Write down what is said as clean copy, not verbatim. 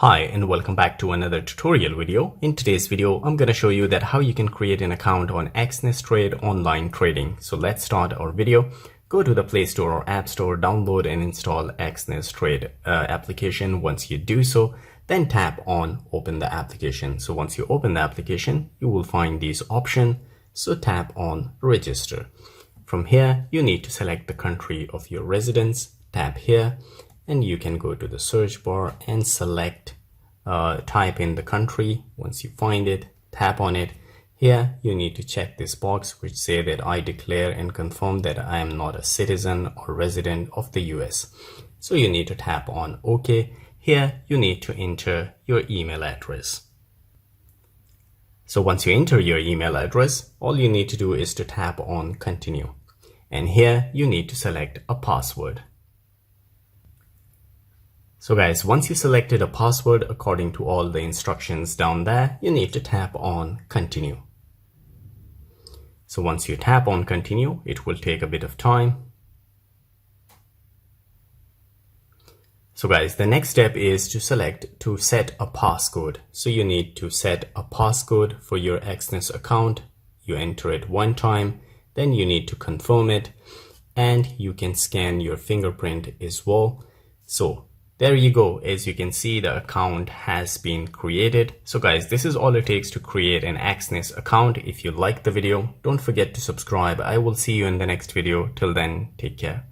Hi and welcome back to another tutorial video. In today's video, I'm going to show you that how you can create an account on Exness Trade online trading. So let's start our video. Go to the Play Store or App Store, download and install Exness Trade application. Once you do so, then tap on open the application. So once you open the application, you will find these options. So tap on register. From here, you need to select the country of your residence. Tap here. And you can go to the search bar and select, type in the country. Once you find it, tap on it. Here, you need to check this box which say that I declare and confirm that I am not a citizen or resident of the US. So you need to tap on OK. Here, you need to enter your email address. So once you enter your email address, all you need to do is to tap on continue. And here, you need to select a password. So guys, once you selected a password according to all the instructions down there, you need to tap on continue. So once you tap on continue, it will take a bit of time. So guys, the next step is to select to set a passcode. So you need to set a passcode for your Exness account. You enter it one time, then you need to confirm it, and you can scan your fingerprint as well. So there you go. As you can see, the account has been created. So guys, this is all it takes to create an Exness account. If you like the video, don't forget to subscribe. I will see you in the next video. Till then, take care.